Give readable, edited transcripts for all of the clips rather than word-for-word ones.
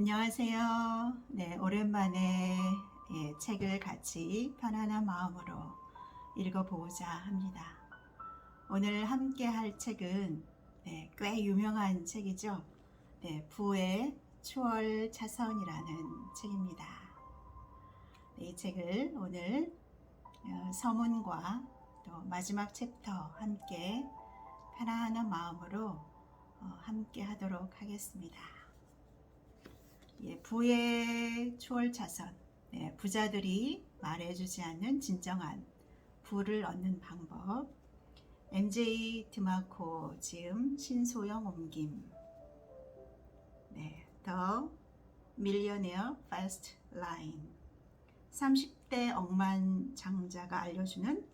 안녕하세요. 네, 오랜만에 책을 같이 편안한 마음으로 읽어보고자 합니다. 오늘 함께 할 책은 꽤 유명한 책이죠. 부의 추월차선이라는 책입니다. 이 책을 오늘 서문과 또 마지막 챕터 함께 편안한 마음으로 함께 하도록 하겠습니다. 부의 추월차선, 부자들이 말해주지 않는 진정한 부를 얻는 방법. MJ 드마코 지음, 신소영 옮김. The Millionaire Fast Line. 30대 억만장자가 알려주는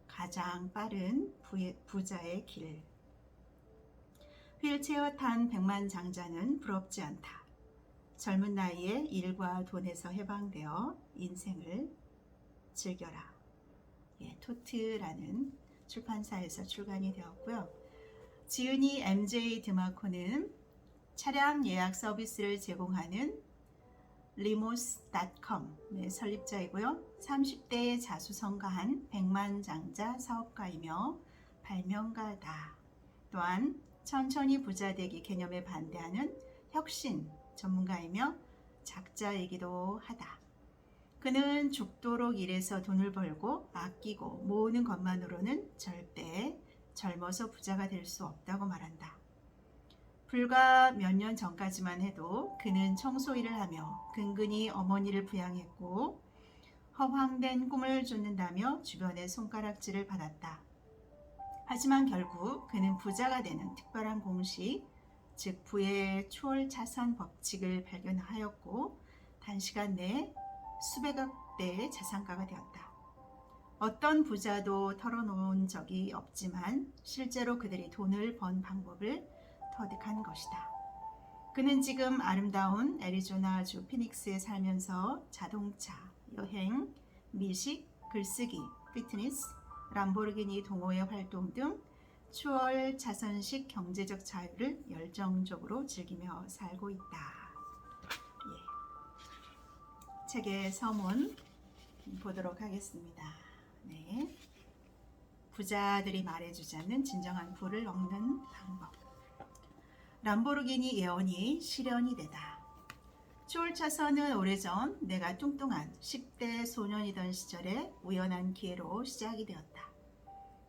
가장 빠른 부자의 길. 휠체어 탄 백만장자는 부럽지 않다. 젊은 나이에 일과 돈에서 해방되어 인생을 즐겨라. 토트라는 출판사에서 출간이 되었고요. 지은이 MJ 드마코는 차량 예약 서비스를 제공하는 limos.com의 설립자이고요. 30대에 자수성가한 백만장자 사업가이며 발명가다. 또한 천천히 부자되기 개념에 반대하는 혁신 전문가이며 작자이기도 하다. 그는 죽도록 일해서 돈을 벌고 아끼고 모으는 것만으로는 절대 젊어서 부자가 될 수 없다고 말한다. 불과 몇 년 전까지만 해도 그는 청소일을 하며 근근히 어머니를 부양했고 허황된 꿈을 쫓는다며 주변의 손가락질을 받았다. 하지만 결국 그는 부자가 되는 특별한 공식, 즉 부의 추월차선 법칙을 발견하였고 단시간 내에 수백억 대의 자산가가 되었다. 어떤 부자도 털어놓은 적이 없지만 실제로 그들이 돈을 번 방법을 터득한 것이다. 그는 지금 아름다운 애리조나주 피닉스에 살면서 자동차, 여행, 미식, 글쓰기, 피트니스, 람보르기니 동호회 활동 등 추월 차선식 경제적 자유를 열정적으로 즐기며 살고 있다. 책의 서문 보도록 하겠습니다. 부자들이 말해주지 않는 진정한 부를 얻는 방법. 람보르기니 예언이 실현이 되다. 추월차선은 오래전 내가 뚱뚱한 10대 소년이던 시절에 우연한 기회로 시작이 되었다.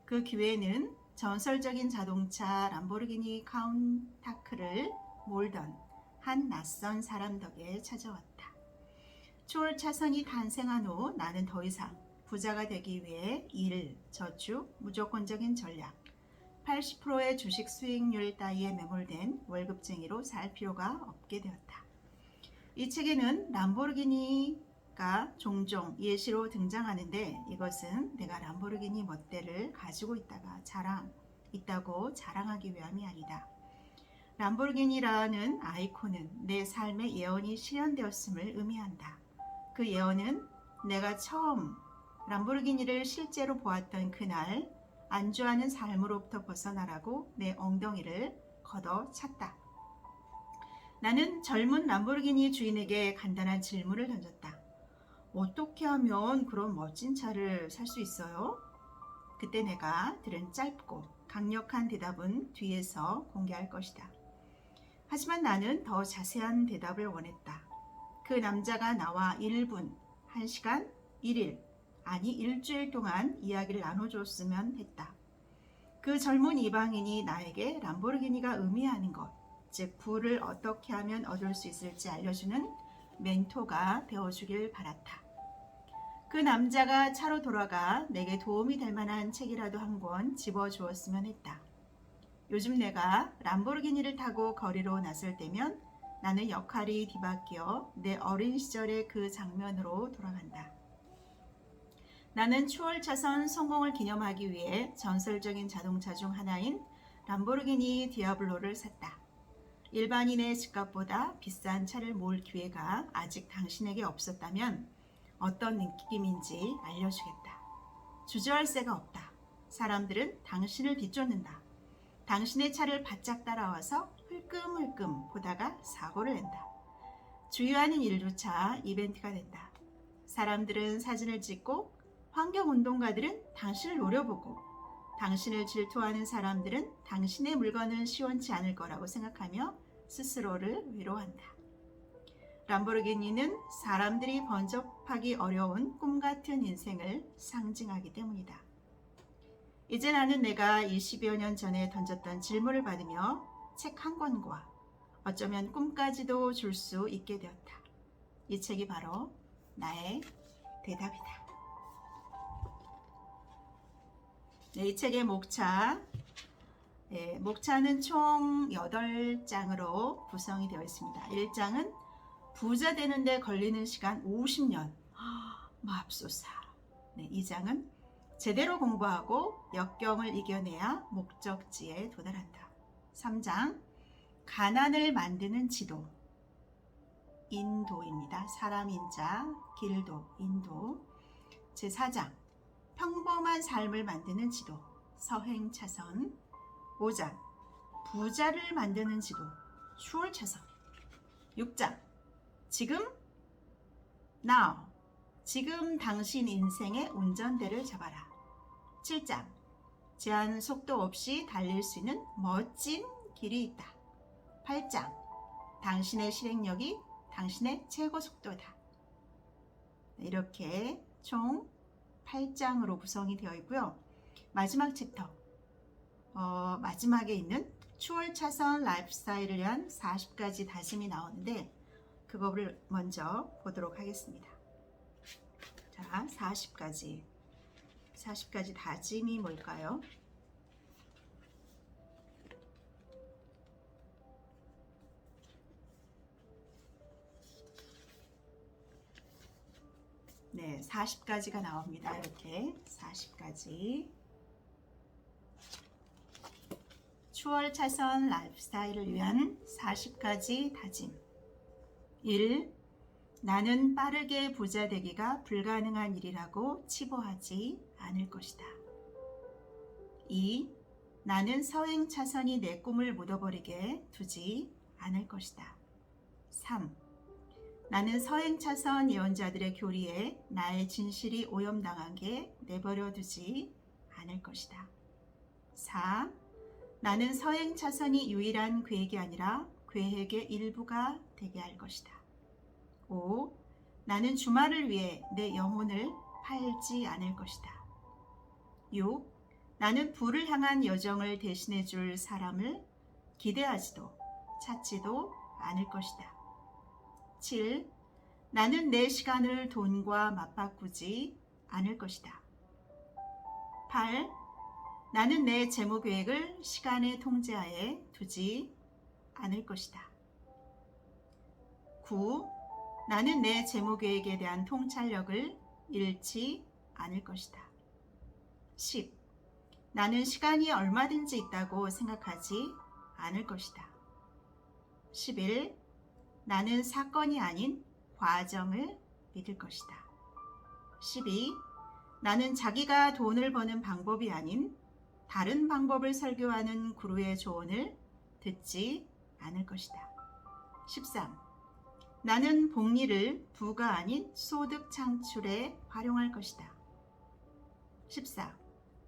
그 기회는 전설적인 자동차 람보르기니 카운타크를 몰던 한 낯선 사람 덕에 찾아왔다. 추월차선이 탄생한 후 나는 더 이상 부자가 되기 위해 일, 저축, 무조건적인 전략, 80%의 주식 수익률 따위에 매몰된 월급쟁이로 살 필요가 없게 되었다. 이 책에는 람보르기니가 종종 예시로 등장하는데 이것은 내가 람보르기니 멋대를 가지고 있다고 자랑하기 위함이 아니다. 람보르기니라는 아이콘은 내 삶의 예언이 실현되었음을 의미한다. 그 예언은 내가 처음 람보르기니를 실제로 보았던 그날 안주하는 삶으로부터 벗어나라고 내 엉덩이를 걷어찼다. 나는 젊은 람보르기니 주인에게 간단한 질문을 던졌다. 어떻게 하면 그런 멋진 차를 살 수 있어요? 그때 내가 들은 짧고 강력한 대답은 뒤에서 공개할 것이다. 하지만 나는 더 자세한 대답을 원했다. 그 남자가 나와 1분, 1시간, 1일, 아니 일주일 동안 이야기를 나눠줬으면 했다. 그 젊은 이방인이 나에게 람보르기니가 의미하는 것, 즉 부를 어떻게 하면 얻을 수 있을지 알려주는 멘토가 되어주길 바랐다. 그 남자가 차로 돌아가 내게 도움이 될 만한 책이라도 한 권 집어주었으면 했다. 요즘 내가 람보르기니를 타고 거리로 나설 때면 나는 역할이 뒤바뀌어 내 어린 시절의 그 장면으로 돌아간다. 나는 추월차선 성공을 기념하기 위해 전설적인 자동차 중 하나인 람보르기니 디아블로를 샀다. 일반인의 집값보다 비싼 차를 모을 기회가 아직 당신에게 없었다면 어떤 느낌인지 알려주겠다. 주저할 새가 없다. 사람들은 당신을 뒤쫓는다. 당신의 차를 바짝 따라와서 흘끔흘끔 보다가 사고를 낸다. 주요하는 일조차 이벤트가 된다. 사람들은 사진을 찍고 환경운동가들은 당신을 노려보고 당신을 질투하는 사람들은 당신의 물건은 시원치 않을 거라고 생각하며 스스로를 위로한다. 람보르기니는 사람들이 번접하기 어려운 꿈같은 인생을 상징하기 때문이다. 이제 나는 내가 20여 년 전에 던졌던 질문을 받으며 책 한 권과 어쩌면 꿈까지도 줄 수 있게 되었다. 이 책이 바로 나의 대답이다. 네, 이 책의 목차. 목차는 총 8장으로 구성이 되어 있습니다. 1장은 부자 되는데 걸리는 시간 50년. 맙소사. 네, 2장은 제대로 공부하고 역경을 이겨내야 목적지에 도달한다. 3장 가난을 만드는 지도. 인도입니다. 사람 인자, 길도, 인도. 제4장 평범한 삶을 만드는 지도. 서행차선. 5장 부자를 만드는 지도. 추월차선. 6장 지금 now 지금 당신 인생의 운전대를 잡아라. 7장 제한 속도 없이 달릴 수 있는 멋진 길이 있다. 8장 당신의 실행력이 당신의 최고 속도다. 이렇게 총 8장으로 구성이 되어 있고요. 마지막 챕터 마지막에 있는 추월차선 라이프스타일을 위한 40가지 다짐이 나오는데 그거를 먼저 보도록 하겠습니다. 자, 40가지 다짐이 뭘까요? 네, 40가지가 나옵니다. 이렇게 40가지. 추월차선 라이프스타일을 위한 40가지 다짐. 1. 나는 빠르게 부자 되기가 불가능한 일이라고 치부하지 않을 것이다. 2. 나는 서행차선이 내 꿈을 묻어버리게 두지 않을 것이다. 3. 나는 서행차선 예언자들의 교리에 나의 진실이 오염당하게 내버려 두지 않을 것이다. 4. 나는 서행차선이 유일한 계획이 아니라 계획의 일부가 되게 할 것이다. 5. 나는 주말을 위해 내 영혼을 팔지 않을 것이다. 6. 나는 부를 향한 여정을 대신해 줄 사람을 기대하지도 찾지도 않을 것이다. 7. 나는 내 시간을 돈과 맞바꾸지 않을 것이다. 8. 나는 내 재무 계획을 시간의 통제하에 두지 않을 것이다. 9. 나는 내 재무 계획에 대한 통찰력을 잃지 않을 것이다. 10. 나는 시간이 얼마든지 있다고 생각하지 않을 것이다. 11. 나는 사건이 아닌 과정을 믿을 것이다. 12. 나는 자기가 돈을 버는 방법이 아닌 다른 방법을 설교하는 구루의 조언을 듣지 않을 것이다. 13. 나는 복리를 부가 아닌 소득 창출에 활용할 것이다. 14.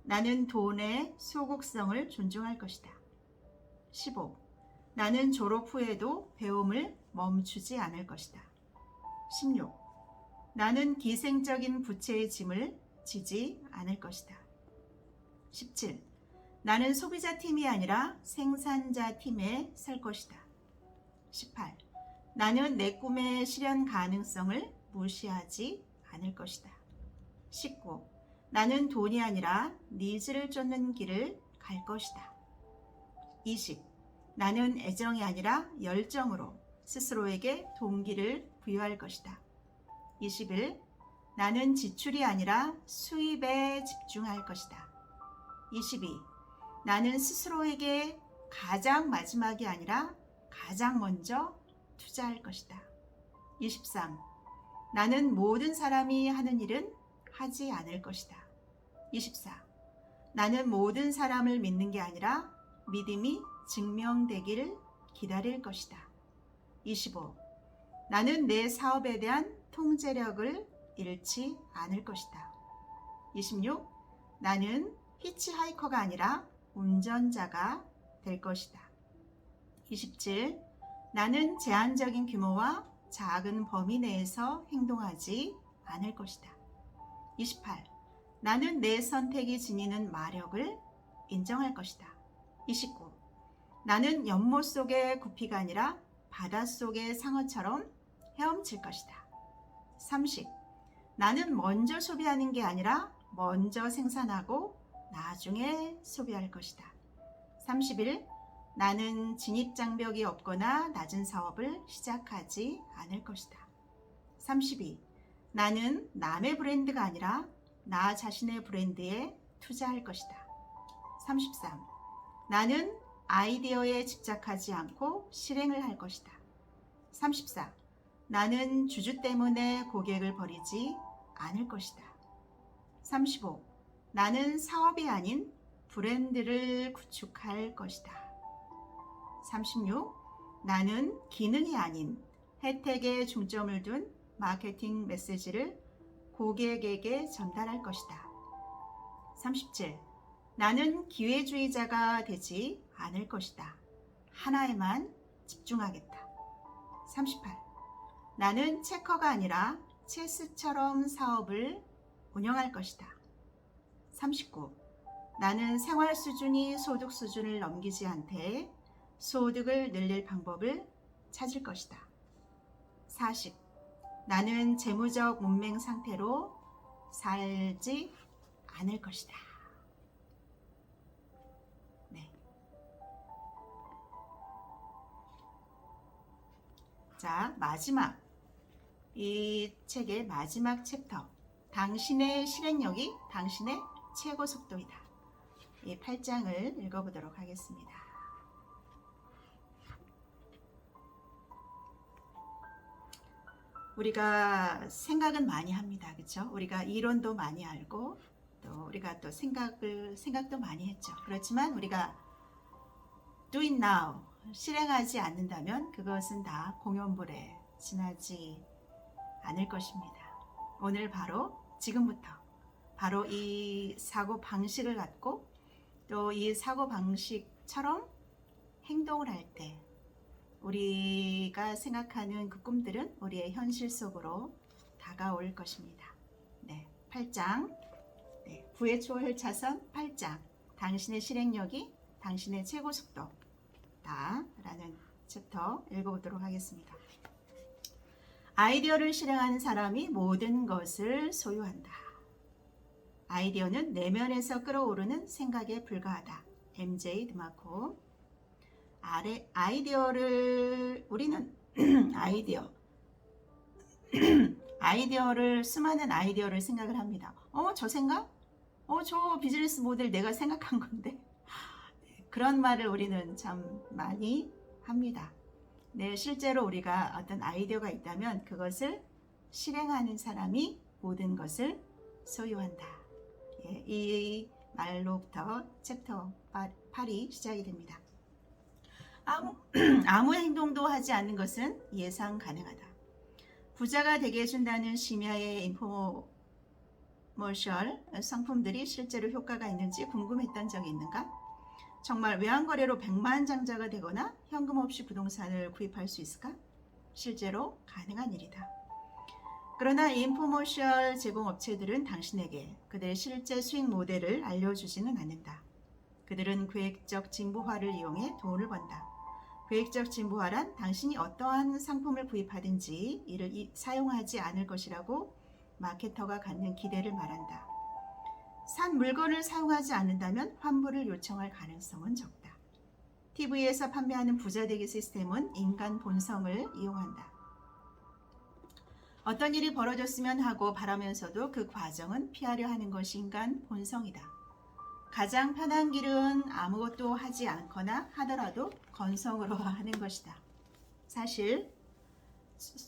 나는 돈의 소극성을 존중할 것이다. 15. 나는 졸업 후에도 배움을 멈추지 않을 것이다. 16. 나는 기생적인 부채의 짐을 지지 않을 것이다. 17. 나는 소비자 팀이 아니라 생산자 팀에 설 것이다. 18. 나는 내 꿈의 실현 가능성을 무시하지 않을 것이다. 19. 나는 돈이 아니라 니즈를 쫓는 길을 갈 것이다. 20. 나는 애정이 아니라 열정으로 스스로에게 동기를 부여할 것이다. 21. 나는 지출이 아니라 수입에 집중할 것이다. 22. 나는 스스로에게 가장 마지막이 아니라 가장 먼저 투자할 것이다. 23. 나는 모든 사람이 하는 일은 하지 않을 것이다. 24. 나는 모든 사람을 믿는 게 아니라 믿음이 증명되기를 기다릴 것이다. 25. 나는 내 사업에 대한 통제력을 잃지 않을 것이다. 26. 나는 히치하이커가 아니라 운전자가 될 것이다. 27. 나는 제한적인 규모와 작은 범위 내에서 행동하지 않을 것이다. 28. 나는 내 선택이 지니는 마력을 인정할 것이다. 29. 나는 연못 속의 구피가 아니라 바닷속의 상어처럼 헤엄칠 것이다. 30. 나는 먼저 소비하는 게 아니라 먼저 생산하고 나중에 소비할 것이다. 31. 나는 진입장벽이 없거나 낮은 사업을 시작하지 않을 것이다. 32. 나는 남의 브랜드가 아니라 나 자신의 브랜드에 투자할 것이다. 33. 나는 아이디어에 집착하지 않고 실행을 할 것이다. 34. 나는 주주 때문에 고객을 버리지 않을 것이다. 35. 나는 사업이 아닌 브랜드를 구축할 것이다. 36. 나는 기능이 아닌 혜택에 중점을 둔 마케팅 메시지를 고객에게 전달할 것이다. 37. 나는 기회주의자가 되지 않을 것이다. 하나에만 집중하겠다. 38. 나는 체커가 아니라 체스처럼 사업을 운영할 것이다. 39. 나는 생활 수준이 소득 수준을 넘기지 않되 소득을 늘릴 방법을 찾을 것이다. 40. 나는 재무적 문맹 상태로 살지 않을 것이다. 네. 자, 마지막 이 책의 마지막 챕터. 당신의 실행력이 당신의 최고 속도이다. 이 8장을 읽어보도록 하겠습니다. 우리가 생각은 많이 합니다. 그렇죠? 우리가 이론도 많이 알고 또 우리가 또 생각도 많이 했죠. 그렇지만 우리가 do it now 실행하지 않는다면 그것은 다 공연불에 지나지 않을 것입니다. 오늘 바로 지금부터 바로 이 사고 방식을 갖고 또 이 사고 방식처럼 행동을 할 때 우리가 생각하는 그 꿈들은 우리의 현실 속으로 다가올 것입니다. 네, 8장 네, 부의 초월 차선 8장 당신의 실행력이 당신의 최고 속도다 라는 챕터 읽어보도록 하겠습니다. 아이디어를 실행하는 사람이 모든 것을 소유한다. 아이디어는 내면에서 끌어오르는 생각에 불과하다. MJ 드마코. 아이디어를 우리는 아이디어를 수많은 아이디어를 생각을 합니다. 저 생각? 저 비즈니스 모델 내가 생각한 건데. 그런 말을 우리는 참 많이 합니다. 네, 실제로 우리가 어떤 아이디어가 있다면 그것을 실행하는 사람이 모든 것을 소유한다. 예, 이 말로부터 챕터 8이 시작이 됩니다. 아무 행동도 하지 않는 것은 예상 가능하다. 부자가 되게 해준다는 심야의 인포머셜 상품들이 실제로 효과가 있는지 궁금했던 적이 있는가? 정말 외환거래로 백만장자가 되거나 현금 없이 부동산을 구입할 수 있을까? 실제로 가능한 일이다. 그러나 인포머셜 제공업체들은 당신에게 그들의 실제 수익 모델을 알려주지는 않는다. 그들은 계획적 진보화를 이용해 돈을 번다. 계획적 진보화란 당신이 어떠한 상품을 구입하든지 이를 사용하지 않을 것이라고 마케터가 갖는 기대를 말한다. 산 물건을 사용하지 않는다면 환불을 요청할 가능성은 적다. TV에서 판매하는 부자되기 시스템은 인간 본성을 이용한다. 어떤 일이 벌어졌으면 하고 바라면서도 그 과정은 피하려 하는 것이 인간 본성이다. 가장 편한 길은 아무것도 하지 않거나 하더라도 건성으로 하는 것이다. 사실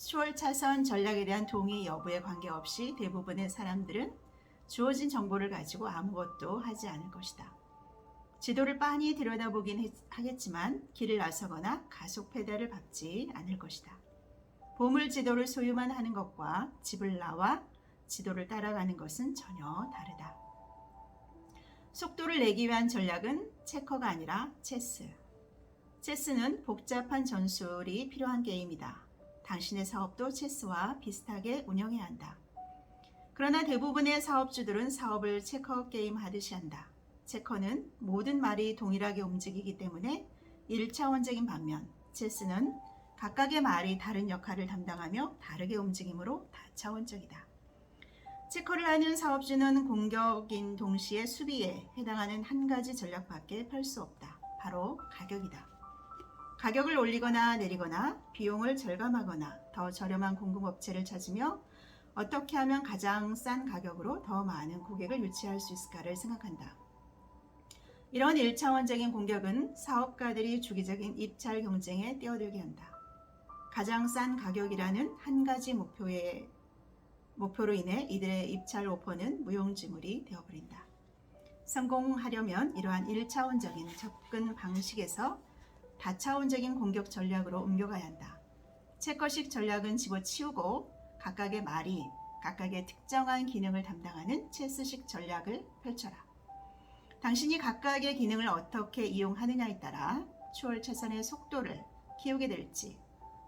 초월차선 전략에 대한 동의 여부에 관계없이 대부분의 사람들은 주어진 정보를 가지고 아무것도 하지 않을 것이다. 지도를 빤히 들여다보긴 하겠지만 길을 나서거나 가속 페달을 밟지 않을 것이다. 보물 지도를 소유만 하는 것과 집을 나와 지도를 따라가는 것은 전혀 다르다. 속도를 내기 위한 전략은 체커가 아니라 체스. 체스는 복잡한 전술이 필요한 게임이다. 당신의 사업도 체스와 비슷하게 운영해야 한다. 그러나 대부분의 사업주들은 사업을 체커 게임 하듯이 한다. 체커는 모든 말이 동일하게 움직이기 때문에 1차원적인 반면 체스는 각각의 말이 다른 역할을 담당하며 다르게 움직이므로 다차원적이다. 체커를 하는 사업주는 공격인 동시에 수비에 해당하는 한 가지 전략밖에 펼 수 없다. 바로 가격이다. 가격을 올리거나 내리거나 비용을 절감하거나 더 저렴한 공급업체를 찾으며 어떻게 하면 가장 싼 가격으로 더 많은 고객을 유치할 수 있을까를 생각한다. 이런 1차원적인 공격은 사업가들이 주기적인 입찰 경쟁에 뛰어들게 한다. 가장 싼 가격이라는 한 가지 목표로 인해 이들의 입찰 오퍼는 무용지물이 되어버린다. 성공하려면 이러한 1차원적인 접근 방식에서 다차원적인 공격 전략으로 옮겨가야 한다. 체커식 전략은 집어치우고 각각의 말이 각각의 특정한 기능을 담당하는 체스식 전략을 펼쳐라. 당신이 각각의 기능을 어떻게 이용하느냐에 따라 추월차선의 속도를 키우게 될지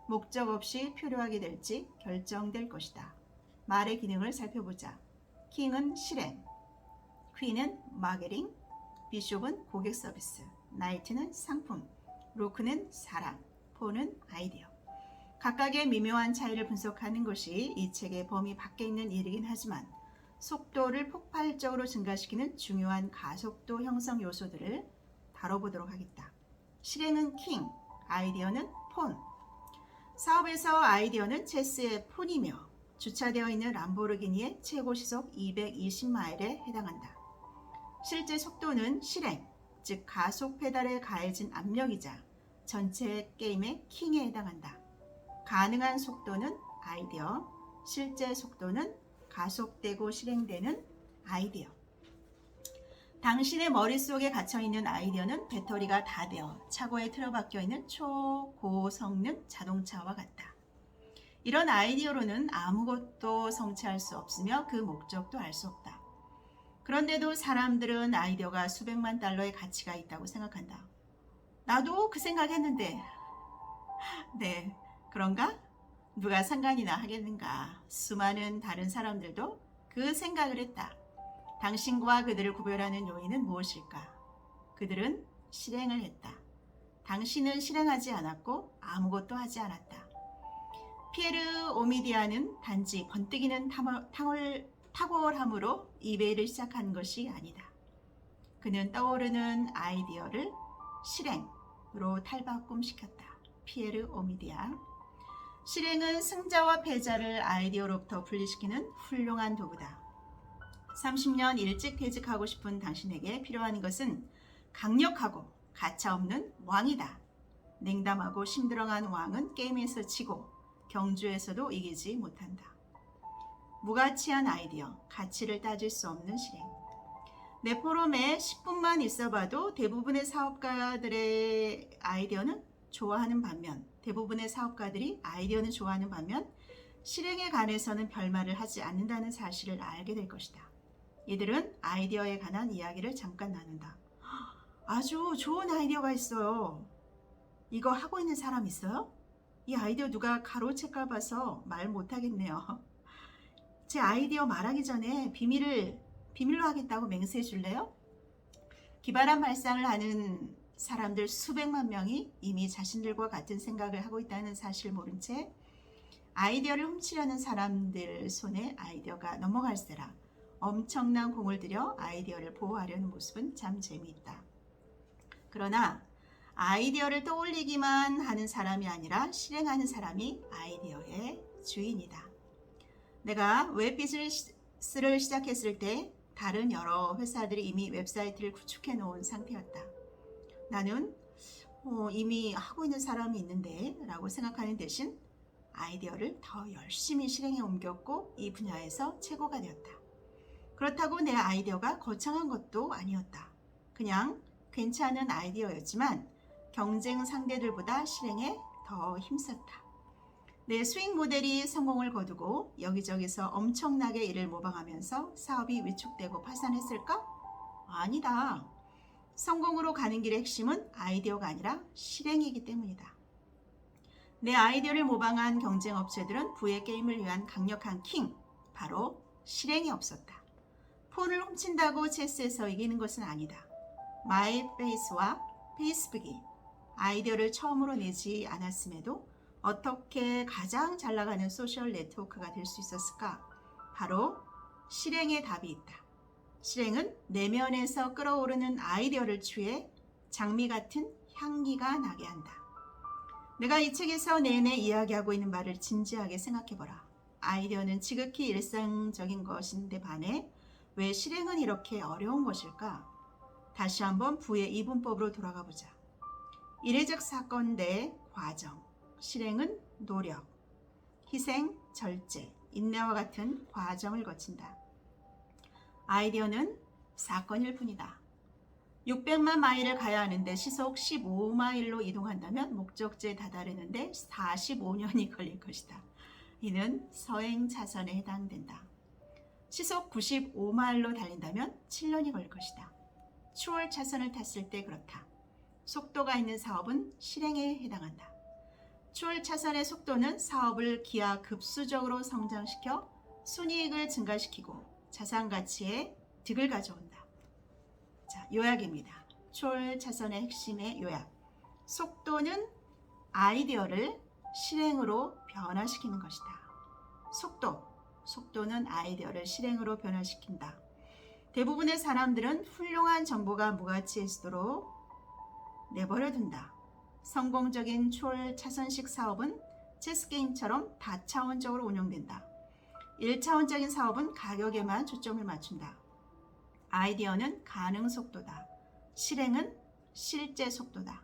목적 없이 표류하게 될지 결정될 것이다. 말의 기능을 살펴보자. 킹은 실행, 퀸은 마케팅, 비숍은 고객 서비스, 나이트는 상품, 로크는 사람, 폰은 아이디어. 각각의 미묘한 차이를 분석하는 것이 이 책의 범위 밖에 있는 일이긴 하지만 속도를 폭발적으로 증가시키는 중요한 가속도 형성 요소들을 다뤄보도록 하겠다. 실행은 킹, 아이디어는 폰. 사업에서 아이디어는 체스의 폰이며 주차되어 있는 람보르기니의 최고 시속 220마일에 해당한다. 실제 속도는 실행, 즉 가속 페달에 가해진 압력이자 전체 게임의 킹에 해당한다. 가능한 속도는 아이디어, 실제 속도는 가속되고 실행되는 아이디어. 당신의 머릿속에 갇혀있는 아이디어는 배터리가 다 되어 차고에 틀어박혀 있는 초고성능 자동차와 같다. 이런 아이디어로는 아무것도 성취할 수 없으며 그 목적도 알 수 없다. 그런데도 사람들은 아이디어가 수백만 달러의 가치가 있다고 생각한다. 나도 그 생각했는데 네, 그런가? 누가 상관이나 하겠는가? 수많은 다른 사람들도 그 생각을 했다. 당신과 그들을 구별하는 요인은 무엇일까? 그들은 실행을 했다. 당신은 실행하지 않았고 아무것도 하지 않았다. 피에르 오미디아는 단지 번뜩이는 탁월함으로 이베이를 시작한 것이 아니다. 그는 떠오르는 아이디어를 실행으로 탈바꿈시켰다. 피에르 오미디아. 실행은 승자와 패자를 아이디어로부터 분리시키는 훌륭한 도구다. 30년 일찍 퇴직하고 싶은 당신에게 필요한 것은 강력하고 가차없는 왕이다. 냉담하고 심드렁한 왕은 게임에서 지고 경주에서도 이기지 못한다. 무가치한 아이디어, 가치를 따질 수 없는 실행. 내 포럼에 10분만 있어봐도 대부분의 사업가들의 아이디어는 좋아하는 반면 대부분의 사업가들이 아이디어는 좋아하는 반면 실행에 관해서는 별말을 하지 않는다는 사실을 알게 될 것이다. 이들은 아이디어에 관한 이야기를 잠깐 나눈다. 아주 좋은 아이디어가 있어요. 이거 하고 있는 사람 있어요? 이 아이디어 누가 가로채까 봐서 말 못하겠네요. 제 아이디어 말하기 전에 비밀로 하겠다고 맹세해 줄래요? 기발한 발상을 하는 사람들 수백만 명이 이미 자신들과 같은 생각을 하고 있다는 사실을 모른 채 아이디어를 훔치려는 사람들 손에 아이디어가 넘어갈세라 엄청난 공을 들여 아이디어를 보호하려는 모습은 참 재미있다. 그러나 아이디어를 떠올리기만 하는 사람이 아니라 실행하는 사람이 아이디어의 주인이다. 내가 웹비즈니스를 시작했을 때 다른 여러 회사들이 이미 웹사이트를 구축해 놓은 상태였다. 나는 이미 하고 있는 사람이 있는데 라고 생각하는 대신 아이디어를 더 열심히 실행에 옮겼고 이 분야에서 최고가 되었다. 그렇다고 내 아이디어가 거창한 것도 아니었다. 그냥 괜찮은 아이디어였지만 경쟁 상대들보다 실행에 더 힘썼다. 내 수익 모델이 성공을 거두고 여기저기서 엄청나게 이를 모방하면서 사업이 위축되고 파산했을까? 아니다. 성공으로 가는 길의 핵심은 아이디어가 아니라 실행이기 때문이다. 내 아이디어를 모방한 경쟁 업체들은 부의 게임을 위한 강력한 킹, 바로 실행이 없었다. 폰을 훔친다고 체스에서 이기는 것은 아니다. 마이페이스와 페이스북이 아이디어를 처음으로 내지 않았음에도 어떻게 가장 잘 나가는 소셜 네트워크가 될 수 있었을까? 바로 실행의 답이 있다. 실행은 내면에서 끓어오르는 아이디어를 취해 장미 같은 향기가 나게 한다. 내가 이 책에서 내내 이야기하고 있는 말을 진지하게 생각해보라. 아이디어는 지극히 일상적인 것인데 반해 왜 실행은 이렇게 어려운 것일까? 다시 한번 부의 이분법으로 돌아가 보자. 이례적 사건 대 과정, 실행은 노력, 희생, 절제, 인내와 같은 과정을 거친다. 아이디어는 사건일 뿐이다. 600만 마일을 가야 하는데 시속 15마일로 이동한다면 목적지에 다다르는데 45년이 걸릴 것이다. 이는 서행 차선에 해당된다. 시속 95마일로 달린다면 7년이 걸릴 것이다. 추월 차선을 탔을 때 그렇다. 속도가 있는 사업은 실행에 해당한다. 추월 차선의 속도는 사업을 기하급수적으로 성장시켜 순이익을 증가시키고 자산 가치에 득을 가져온다. 자, 요약입니다. 추월 차선의 핵심의 요약. 속도는 아이디어를 실행으로 변화시키는 것이다. 속도는 아이디어를 실행으로 변화시킨다. 대부분의 사람들은 훌륭한 정보가 무가치해지도록 내버려둔다. 성공적인 추월 차선식 사업은 체스게임처럼 다차원적으로 운영된다. 1차원적인 사업은 가격에만 초점을 맞춘다. 아이디어는 가능 속도다. 실행은 실제 속도다.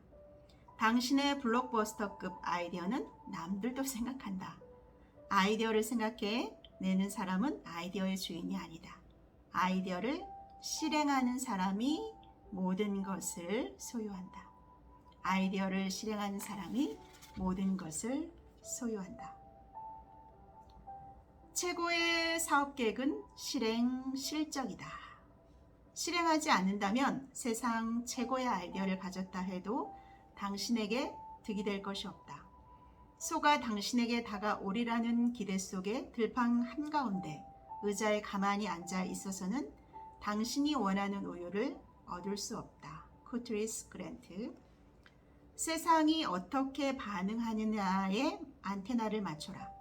당신의 블록버스터급 아이디어는 남들도 생각한다. 아이디어를 생각해 내는 사람은 아이디어의 주인이 아니다. 아이디어를 실행하는 사람이 모든 것을 소유한다. 아이디어를 실행하는 사람이 모든 것을 소유한다. 최고의 사업 계획은 실행 실적이다. 실행하지 않는다면 세상 최고의 아이디어를 가졌다 해도 당신에게 득이 될 것이 없다. 소가 당신에게 다가오리라는 기대 속에 들판 한가운데 의자에 가만히 앉아 있어서는 당신이 원하는 우유를 얻을 수 없다. 코트리스 그랜트. 세상이 어떻게 반응하느냐에 안테나를 맞춰라.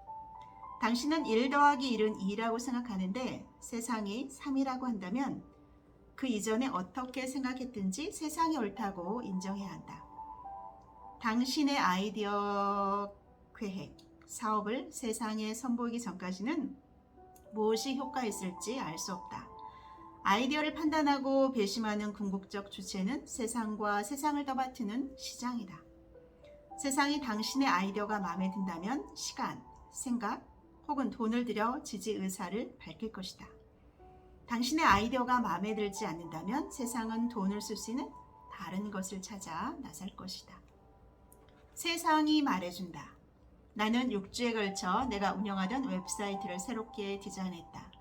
당신은 1 더하기 1은 2라고 생각하는데 세상이 3이라고 한다면 그 이전에 어떻게 생각했든지 세상이 옳다고 인정해야 한다. 당신의 아이디어 계획, 사업을 세상에 선보이기 전까지는 무엇이 효과 있을지 알 수 없다. 아이디어를 판단하고 배심하는 궁극적 주체는 세상과 세상을 떠받드는 시장이다. 세상이 당신의 아이디어가 마음에 든다면 시간, 생각 혹은 돈을 들여 지지 의사를 밝힐 것이다. 당신의 아이디어가 마음에 들지 않는다면 세상은 돈을 쓸 수 있는 다른 것을 찾아 나설 것이다. 세상이 말해준다. 나는 6주에 걸쳐 내가 운영하던 웹사이트를 새롭게 디자인했다.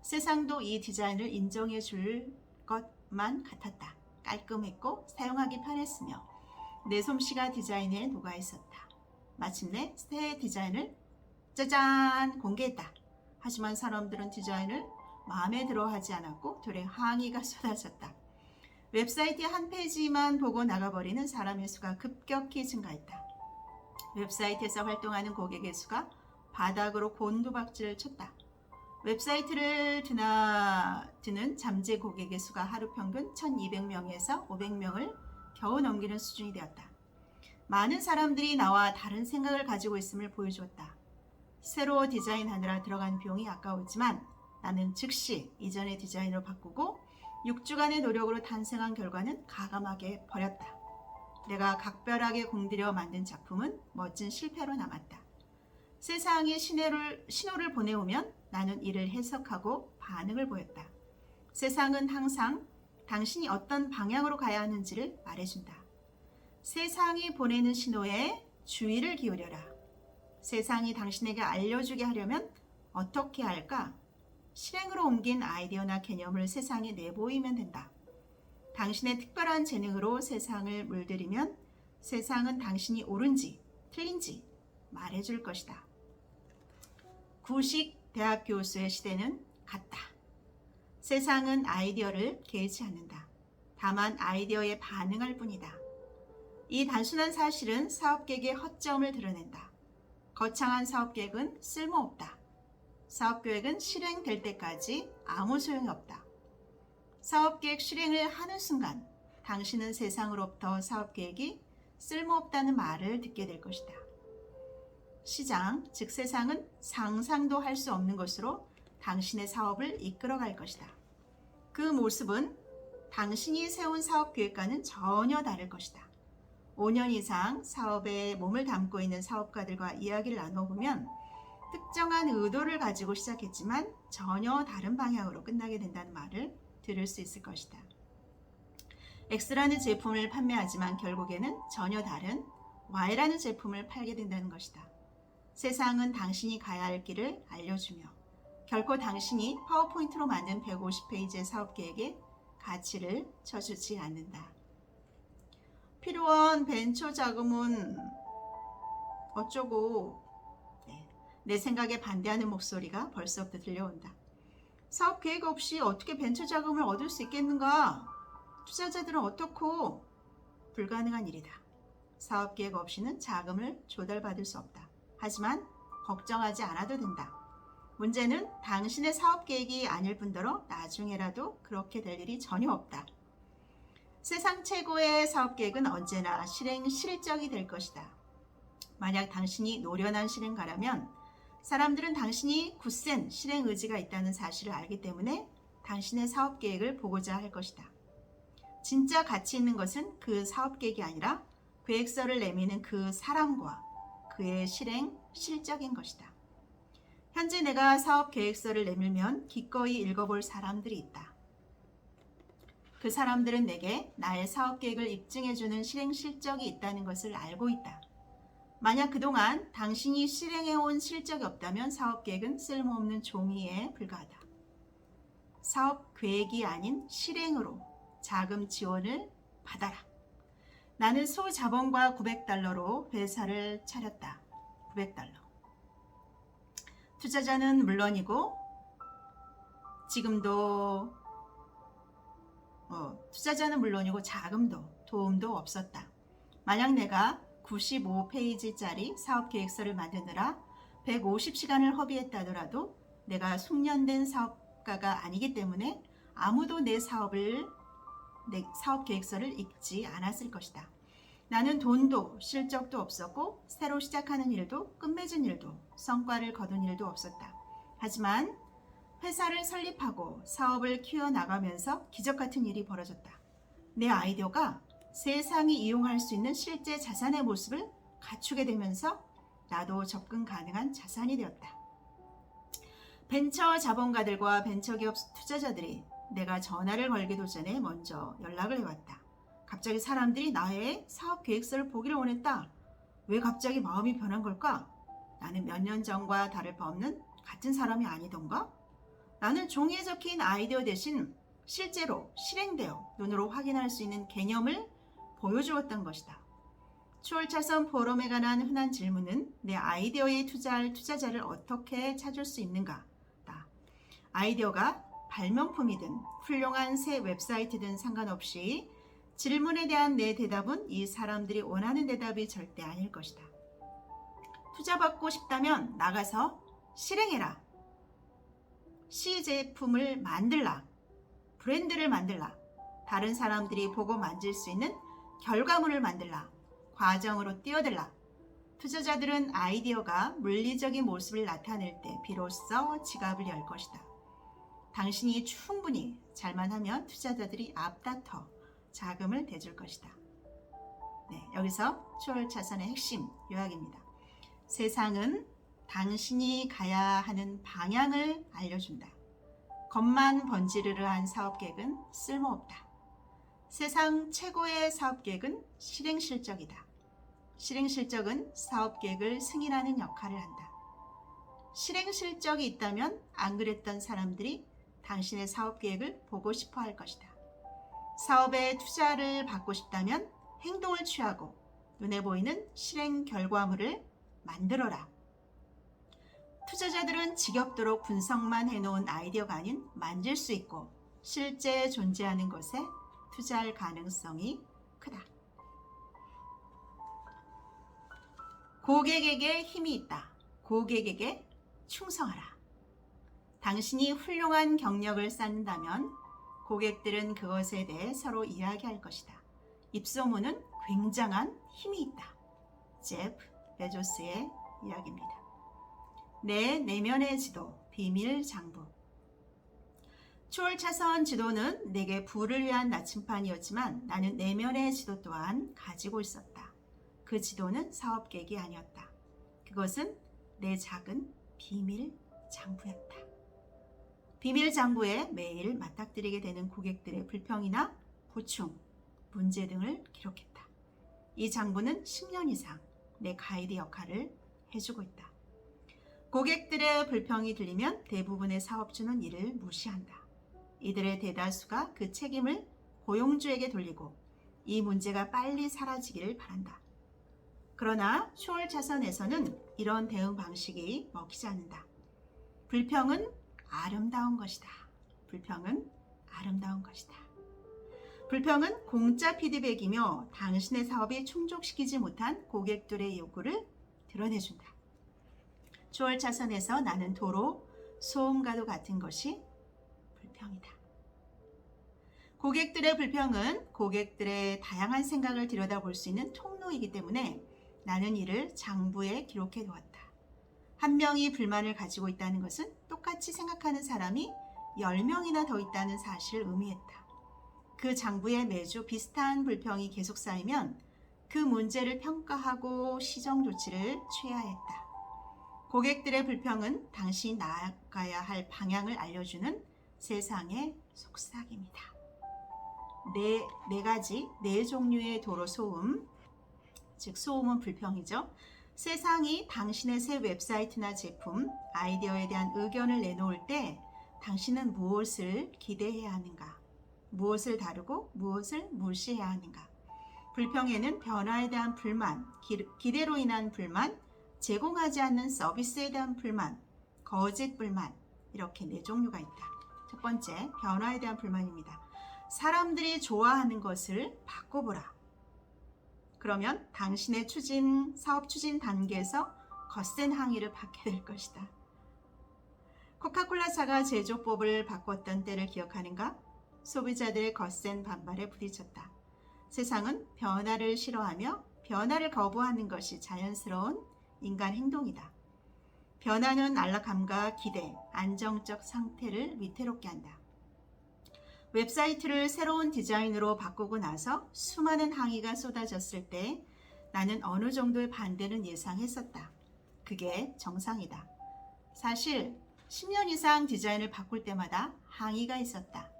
세상도 이 디자인을 인정해 줄 것만 같았다. 깔끔했고 사용하기 편했으며 내 솜씨가 디자인에 녹아 있었다. 마침내 새 디자인을 짜잔 공개했다. 하지만 사람들은 디자인을 마음에 들어 하지 않았고 되레 항의가 쏟아졌다. 웹사이트의 한 페이지만 보고 나가버리는 사람의 수가 급격히 증가했다. 웹사이트에서 활동하는 고객의 수가 바닥으로 곤두박질을 쳤다. 웹사이트를 드는 잠재 고객의 수가 하루 평균 1200명에서 500명을 겨우 넘기는 수준이 되었다. 많은 사람들이 나와 다른 생각을 가지고 있음을 보여주었다. 새로 디자인하느라 들어간 비용이 아까웠지만 나는 즉시 이전의 디자인으로 바꾸고 6주간의 노력으로 탄생한 결과는 가감하게 버렸다. 내가 각별하게 공들여 만든 작품은 멋진 실패로 남았다. 세상에 신호를 보내오면 나는 이를 해석하고 반응을 보였다. 세상은 항상 당신이 어떤 방향으로 가야 하는지를 말해준다. 세상이 보내는 신호에 주의를 기울여라. 세상이 당신에게 알려주게 하려면 어떻게 할까? 실행으로 옮긴 아이디어나 개념을 세상에 내보이면 된다. 당신의 특별한 재능으로 세상을 물들이면 세상은 당신이 옳은지 틀린지 말해줄 것이다. 구식 대학 교수의 시대는 갔다. 세상은 아이디어를 개의치 않는다. 다만 아이디어에 반응할 뿐이다. 이 단순한 사실은 사업계획의 허점을 드러낸다. 거창한 사업계획은 쓸모없다. 사업계획은 실행될 때까지 아무 소용이 없다. 사업계획 실행을 하는 순간 당신은 세상으로부터 사업계획이 쓸모없다는 말을 듣게 될 것이다. 시장, 즉 세상은 상상도 할 수 없는 것으로 당신의 사업을 이끌어갈 것이다. 그 모습은 당신이 세운 사업계획과는 전혀 다를 것이다. 5년 이상 사업에 몸을 담고 있는 사업가들과 이야기를 나눠보면 특정한 의도를 가지고 시작했지만 전혀 다른 방향으로 끝나게 된다는 말을 들을 수 있을 것이다. X라는 제품을 판매하지만 결국에는 전혀 다른 Y라는 제품을 팔게 된다는 것이다. 세상은 당신이 가야 할 길을 알려주며 결코 당신이 파워포인트로 만든 150페이지의 사업계획에 가치를 쳐주지 않는다. 필요한 벤처 자금은 어쩌고 내 생각에 반대하는 목소리가 벌써부터 들려온다. 사업 계획 없이 어떻게 벤처 자금을 얻을 수 있겠는가? 투자자들은 어떻고? 불가능한 일이다. 사업 계획 없이는 자금을 조달받을 수 없다. 하지만 걱정하지 않아도 된다. 문제는 당신의 사업 계획이 아닐 뿐더러 나중에라도 그렇게 될 일이 전혀 없다. 세상 최고의 사업 계획은 언제나 실행 실적이 될 것이다. 만약 당신이 노련한 실행가라면 사람들은 당신이 굳센 실행 의지가 있다는 사실을 알기 때문에 당신의 사업 계획을 보고자 할 것이다. 진짜 가치 있는 것은 그 사업 계획이 아니라 계획서를 내미는 그 사람과 그의 실행 실적인 것이다. 현재 내가 사업 계획서를 내밀면 기꺼이 읽어볼 사람들이 있다. 그 사람들은 내게 나의 사업 계획을 입증해주는 실행 실적이 있다는 것을 알고 있다. 만약 그동안 당신이 실행해온 실적이 없다면 사업 계획은 쓸모없는 종이에 불과하다. 사업 계획이 아닌 실행으로 자금 지원을 받아라. 나는 소자본과 $900로 회사를 차렸다. $900. 투자자는 물론이고 지금도 투자자는 물론이고 자금도 도움도 없었다. 만약 내가 95페이지짜리 사업계획서를 만드느라 150시간을 허비했다더라도 내가 숙련된 사업가가 아니기 때문에 아무도 내 사업계획서를 읽지 않았을 것이다. 나는 돈도 실적도 없었고 새로 시작하는 일도 끝맺은 일도 성과를 거둔 일도 없었다. 하지만 회사를 설립하고 사업을 키워나가면서 기적같은 일이 벌어졌다. 내 아이디어가 세상이 이용할 수 있는 실제 자산의 모습을 갖추게 되면서 나도 접근 가능한 자산이 되었다. 벤처 자본가들과 벤처기업 투자자들이 내가 전화를 걸기도 전에 먼저 연락을 해왔다. 갑자기 사람들이 나의 사업 계획서를 보기를 원했다. 왜 갑자기 마음이 변한 걸까? 나는 몇 년 전과 다를 바 없는 같은 사람이 아니던가? 나는 종이에 적힌 아이디어 대신 실제로 실행되어 눈으로 확인할 수 있는 개념을 보여주었던 것이다. 추월차선 포럼에 관한 흔한 질문은 내 아이디어에 투자할 투자자를 어떻게 찾을 수 있는가? 아이디어가 발명품이든 훌륭한 새 웹사이트든 상관없이 질문에 대한 내 대답은 이 사람들이 원하는 대답이 절대 아닐 것이다. 투자받고 싶다면 나가서 실행해라. 시제품을 만들라. 브랜드를 만들라. 다른 사람들이 보고 만질 수 있는 결과물을 만들라. 과정으로 뛰어들라. 투자자들은 아이디어가 물리적인 모습을 나타낼 때 비로소 지갑을 열 것이다. 당신이 충분히 잘만 하면 투자자들이 앞다퉈 자금을 대줄 것이다. 여기서 추월차선의 핵심 요약입니다. 세상은 당신이 가야 하는 방향을 알려준다. 겉만 번지르르한 사업계획은 쓸모없다. 세상 최고의 사업계획은 실행 실적이다. 실행 실적은 사업 계획을 승인하는 역할을 한다. 실행 실적이 있다면 안 그랬던 사람들이 당신의 사업 계획을 보고 싶어 할 것이다. 사업에 투자를 받고 싶다면 행동을 취하고 눈에 보이는 실행 결과물을 만들어라. 투자자들은 지겹도록 분석만 해놓은 아이디어가 아닌 만질 수 있고 실제 존재하는 것에 투자할 가능성이 크다. 고객에게 힘이 있다. 고객에게 충성하라. 당신이 훌륭한 경력을 쌓는다면 고객들은 그것에 대해 서로 이야기할 것이다. 입소문은 굉장한 힘이 있다. 제프 베조스의 이야기입니다. 내 내면의 지도, 비밀 장부. 초월차선 지도는 내게 부를 위한 나침판이었지만 나는 내면의 지도 또한 가지고 있었다. 그 지도는 사업 계획이 아니었다. 그것은 내 작은 비밀 장부였다. 비밀 장부에 매일 맞닥뜨리게 되는 고객들의 불평이나 고충, 문제 등을 기록했다. 이 장부는 10년 이상 내 가이드 역할을 해주고 있다. 고객들의 불평이 들리면 대부분의 사업주는 이를 무시한다. 이들의 대다수가 그 책임을 고용주에게 돌리고 이 문제가 빨리 사라지기를 바란다. 그러나 초월차선에서는 이런 대응 방식이 먹히지 않는다. 불평은 아름다운 것이다. 불평은 아름다운 것이다. 불평은 공짜 피드백이며 당신의 사업이 충족시키지 못한 고객들의 요구를 드러내준다. 초월차선에서 나는 도로, 소음과도 같은 것이 불평이다. 고객들의 불평은 고객들의 다양한 생각을 들여다볼 수 있는 통로이기 때문에 나는 이를 장부에 기록해 두었다. 한 명이 불만을 가지고 있다는 것은 똑같이 생각하는 사람이 10명이나 더 있다는 사실을 의미했다. 그 장부에 매주 비슷한 불평이 계속 쌓이면 그 문제를 평가하고 시정 조치를 취해야 했다. 고객들의 불평은 당신이 나아가야 할 방향을 알려주는 세상의 속삭임이다. 네 종류의 도로 소음, 즉 소음은 불평이죠. 세상이 당신의 새 웹사이트나 제품, 아이디어에 대한 의견을 내놓을 때 당신은 무엇을 기대해야 하는가? 무엇을 다루고 무엇을 무시해야 하는가? 불평에는 변화에 대한 불만, 기대로 인한 불만, 제공하지 않는 서비스에 대한 불만, 거짓 불만, 이렇게 4종류가 있다. 첫 번째, 변화에 대한 불만입니다. 사람들이 좋아하는 것을 바꿔보라. 그러면 당신의 사업 추진 단계에서 거센 항의를 받게 될 것이다. 코카콜라사가 제조법을 바꿨던 때를 기억하는가? 소비자들의 거센 반발에 부딪혔다. 세상은 변화를 싫어하며 변화를 거부하는 것이 자연스러운 인간 행동이다. 변화는 안락함과 기대, 안정적 상태를 위태롭게 한다. 웹사이트를 새로운 디자인으로 바꾸고 나서 수많은 항의가 쏟아졌을 때 나는 어느 정도의 반대는 예상했었다. 그게 정상이다. 사실 10년 이상 디자인을 바꿀 때마다 항의가 있었다.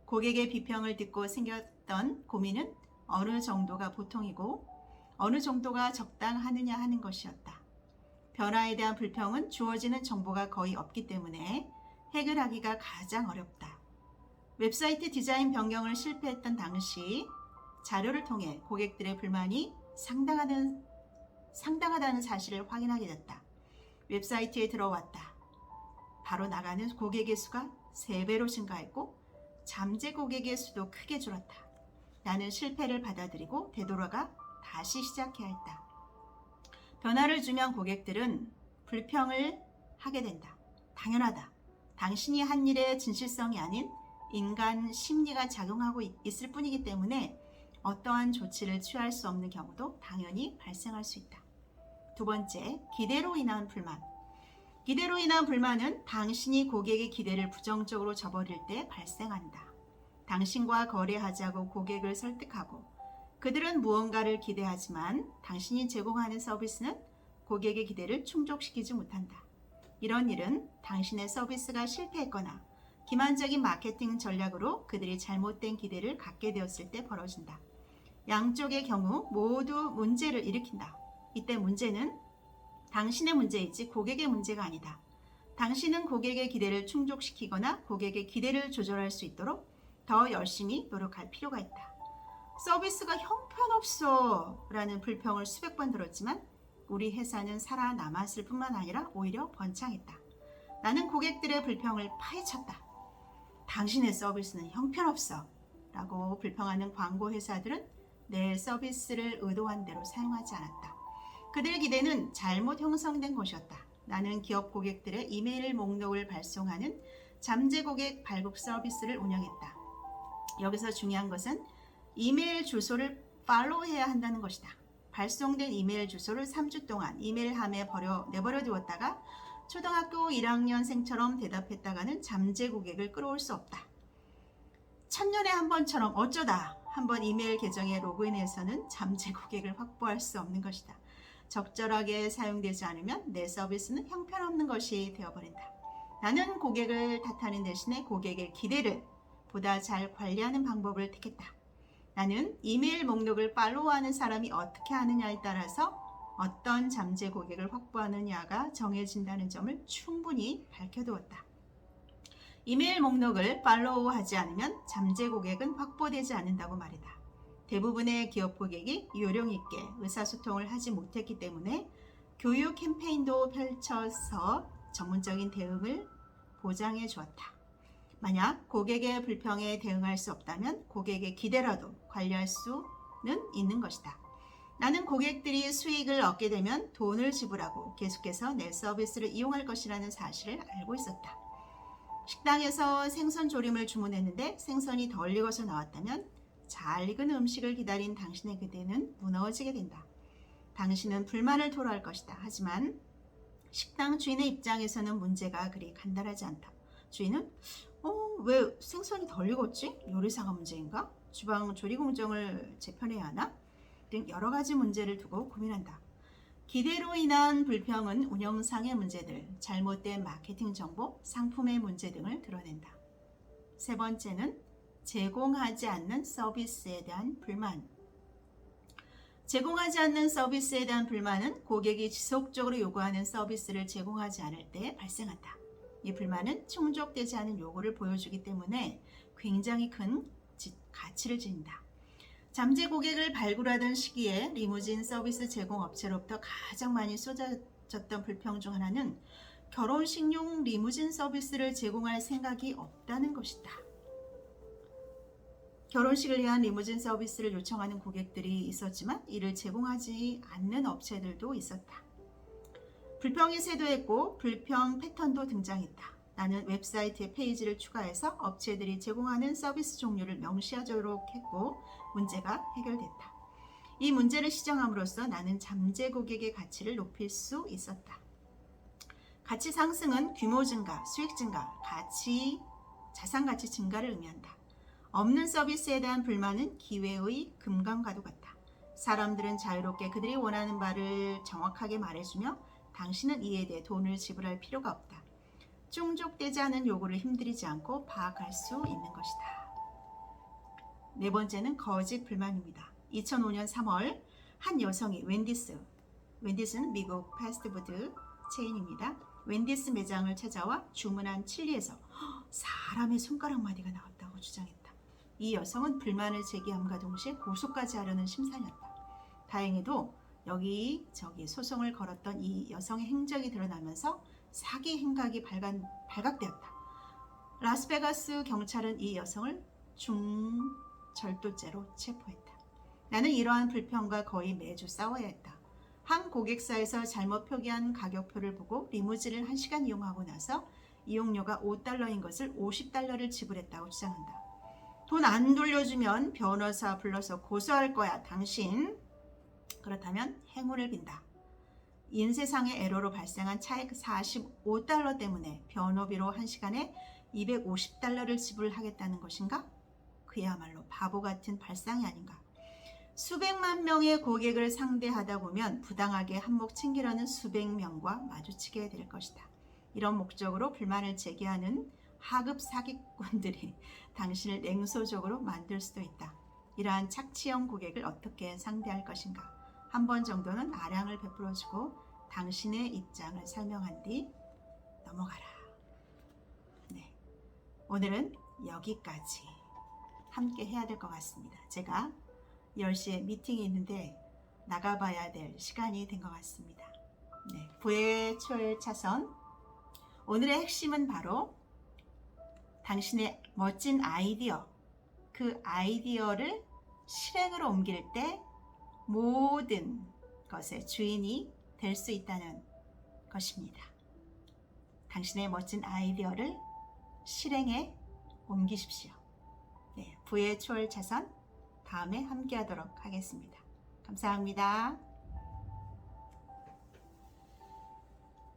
고객의 비평을 듣고 생겼던 고민은 어느 정도가 보통이고 어느 정도가 적당하느냐 하는 것이었다. 변화에 대한 불평은 주어지는 정보가 거의 없기 때문에 해결하기가 가장 어렵다. 웹사이트 디자인 변경을 실패했던 당시 자료를 통해 고객들의 불만이 상당하다는 사실을 확인하게 됐다. 웹사이트에 들어왔다. 바로 나가는 고객의 수가 3배로 증가했고 잠재 고객의 수도 크게 줄었다. 나는 실패를 받아들이고 되돌아가 다시 시작해야 했다. 변화를 주면 고객들은 불평을 하게 된다. 당연하다. 당신이 한 일의 진실성이 아닌 인간 심리가 작용하고 있을 뿐이기 때문에 어떠한 조치를 취할 수 없는 경우도 당연히 발생할 수 있다. 두 번째, 기대로 인한 불만. 기대로 인한 불만은 당신이 고객의 기대를 부정적으로 저버릴 때 발생한다. 당신과 거래하자고 고객을 설득하고 그들은 무언가를 기대하지만 당신이 제공하는 서비스는 고객의 기대를 충족시키지 못한다. 이런 일은 당신의 서비스가 실패했거나 기만적인 마케팅 전략으로 그들이 잘못된 기대를 갖게 되었을 때 벌어진다. 양쪽의 경우 모두 문제를 일으킨다. 이때 문제는 당신의 문제이지 고객의 문제가 아니다. 당신은 고객의 기대를 충족시키거나 고객의 기대를 조절할 수 있도록 더 열심히 노력할 필요가 있다. 서비스가 형편없어 라는 불평을 수백 번 들었지만 우리 회사는 살아남았을 뿐만 아니라 오히려 번창했다. 나는 고객들의 불평을 파헤쳤다. 당신의 서비스는 형편없어 라고 불평하는 광고 회사들은 내 서비스를 의도한 대로 사용하지 않았다. 그들의 기대는 잘못 형성된 것이었다. 나는 기업 고객들의 이메일 목록을 발송하는 잠재 고객 발급 서비스를 운영했다. 여기서 중요한 것은 이메일 주소를 팔로우해야 한다는 것이다. 발송된 이메일 주소를 3주 동안 이메일함에 내버려 두었다가 초등학교 1학년생처럼 대답했다가는 잠재 고객을 끌어올 수 없다. 천년에 한 번처럼 어쩌다 한번 이메일 계정에 로그인해서는 잠재 고객을 확보할 수 없는 것이다. 적절하게 사용되지 않으면 내 서비스는 형편없는 것이 되어버린다. 나는 고객을 탓하는 대신에 고객의 기대를 보다 잘 관리하는 방법을 택했다. 나는 이메일 목록을 팔로우하는 사람이 어떻게 하느냐에 따라서 어떤 잠재 고객을 확보하느냐가 정해진다는 점을 충분히 밝혀두었다. 이메일 목록을 팔로우하지 않으면 잠재 고객은 확보되지 않는다고 말이다. 대부분의 기업 고객이 요령 있게 의사소통을 하지 못했기 때문에 교육 캠페인도 펼쳐서 전문적인 대응을 보장해 주었다. 만약 고객의 불평에 대응할 수 없다면 고객의 기대라도 관리할 수는 있는 것이다. 나는 고객들이 수익을 얻게 되면 돈을 지불하고 계속해서 내 서비스를 이용할 것이라는 사실을 알고 있었다. 식당에서 생선 조림을 주문했는데 생선이 덜 익어서 나왔다면 잘 익은 음식을 기다린 당신의 기대는 무너지게 된다. 당신은 불만을 토로할 것이다. 하지만 식당 주인의 입장에서는 문제가 그리 간단하지 않다. 주인은 왜 생선이 덜 익었지? 요리사가 문제인가? 주방 조리 공정을 재편해야 하나? 등 여러 가지 문제를 두고 고민한다. 기대로 인한 불평은 운영상의 문제들, 잘못된 마케팅 정보, 상품의 문제 등을 드러낸다. 세 번째는 제공하지 않는 서비스에 대한 불만. 제공하지 않는 서비스에 대한 불만은 고객이 지속적으로 요구하는 서비스를 제공하지 않을 때 발생한다. 이 불만은 충족되지 않은 요구를 보여주기 때문에 굉장히 큰 가치를 지닌다. 잠재 고객을 발굴하던 시기에 리무진 서비스 제공 업체로부터 가장 많이 쏟아졌던 불평 중 하나는 결혼식용 리무진 서비스를 제공할 생각이 없다는 것이다. 결혼식을 위한 리무진 서비스를 요청하는 고객들이 있었지만 이를 제공하지 않는 업체들도 있었다. 불평이 쇄도했고 불평 패턴도 등장했다. 나는 웹사이트에 페이지를 추가해서 업체들이 제공하는 서비스 종류를 명시하도록 했고 문제가 해결됐다. 이 문제를 시정함으로써 나는 잠재 고객의 가치를 높일 수 있었다. 가치 상승은 규모 증가, 수익 증가, 자산 가치 증가를 의미한다. 없는 서비스에 대한 불만은 기회의 금강과도 같다. 사람들은 자유롭게 그들이 원하는 바를 정확하게 말해주며 당신은 이에 대해 돈을 지불할 필요가 없다. 충족되지 않은 요구를 힘들이지 않고 파악할 수 있는 것이다. 네 번째는 거짓 불만입니다. 2005년 3월 한 여성이 웬디스는 미국 패스트푸드 체인입니다. 웬디스 매장을 찾아와 주문한 칠리에서 사람의 손가락 마디가 나왔다고 주장했다. 이 여성은 불만을 제기함과 동시에 고소까지 하려는 심산이었다. 다행히도 여기저기 소송을 걸었던 이 여성의 행적이 드러나면서 사기 행각이 발각되었다. 라스베가스 경찰은 이 여성을 중절도죄로 체포했다. 나는 이러한 불평과 거의 매주 싸워야 했다. 한 고객사에서 잘못 표기한 가격표를 보고 리무진을 1시간 이용하고 나서 이용료가 $5인 것을 $50를 지불했다고 주장한다. 돈 안 돌려주면 변호사 불러서 고소할 거야, 당신. 그렇다면 행운을 빈다. 인쇄상의 에러로 발생한 차액 $45 때문에 변호비로 1시간에 $250를 지불하겠다는 것인가? 그야말로 바보 같은 발상이 아닌가. 수백만 명의 고객을 상대하다 보면 부당하게 한몫 챙기려는 수백 명과 마주치게 될 것이다. 이런 목적으로 불만을 제기하는 하급 사기꾼들이 당신을 냉소적으로 만들 수도 있다. 이러한 착취형 고객을 어떻게 상대할 것인가? 한 번 정도는 아량을 베풀어주고 당신의 입장을 설명한 뒤 넘어가라. 네, 오늘은 여기까지 함께 해야 될 것 같습니다. 제가 10시에 미팅이 있는데 나가봐야 될 시간이 된 것 같습니다. 네, 부의 초월 차선. 오늘의 핵심은 바로 당신의 멋진 아이디어, 그 아이디어를 실행으로 옮길 때 모든 것의 주인이 될 수 있다는 것입니다. 당신의 멋진 아이디어를 실행에 옮기십시오. 네, 부의 초월 차선 다음에 함께 하도록 하겠습니다. 감사합니다.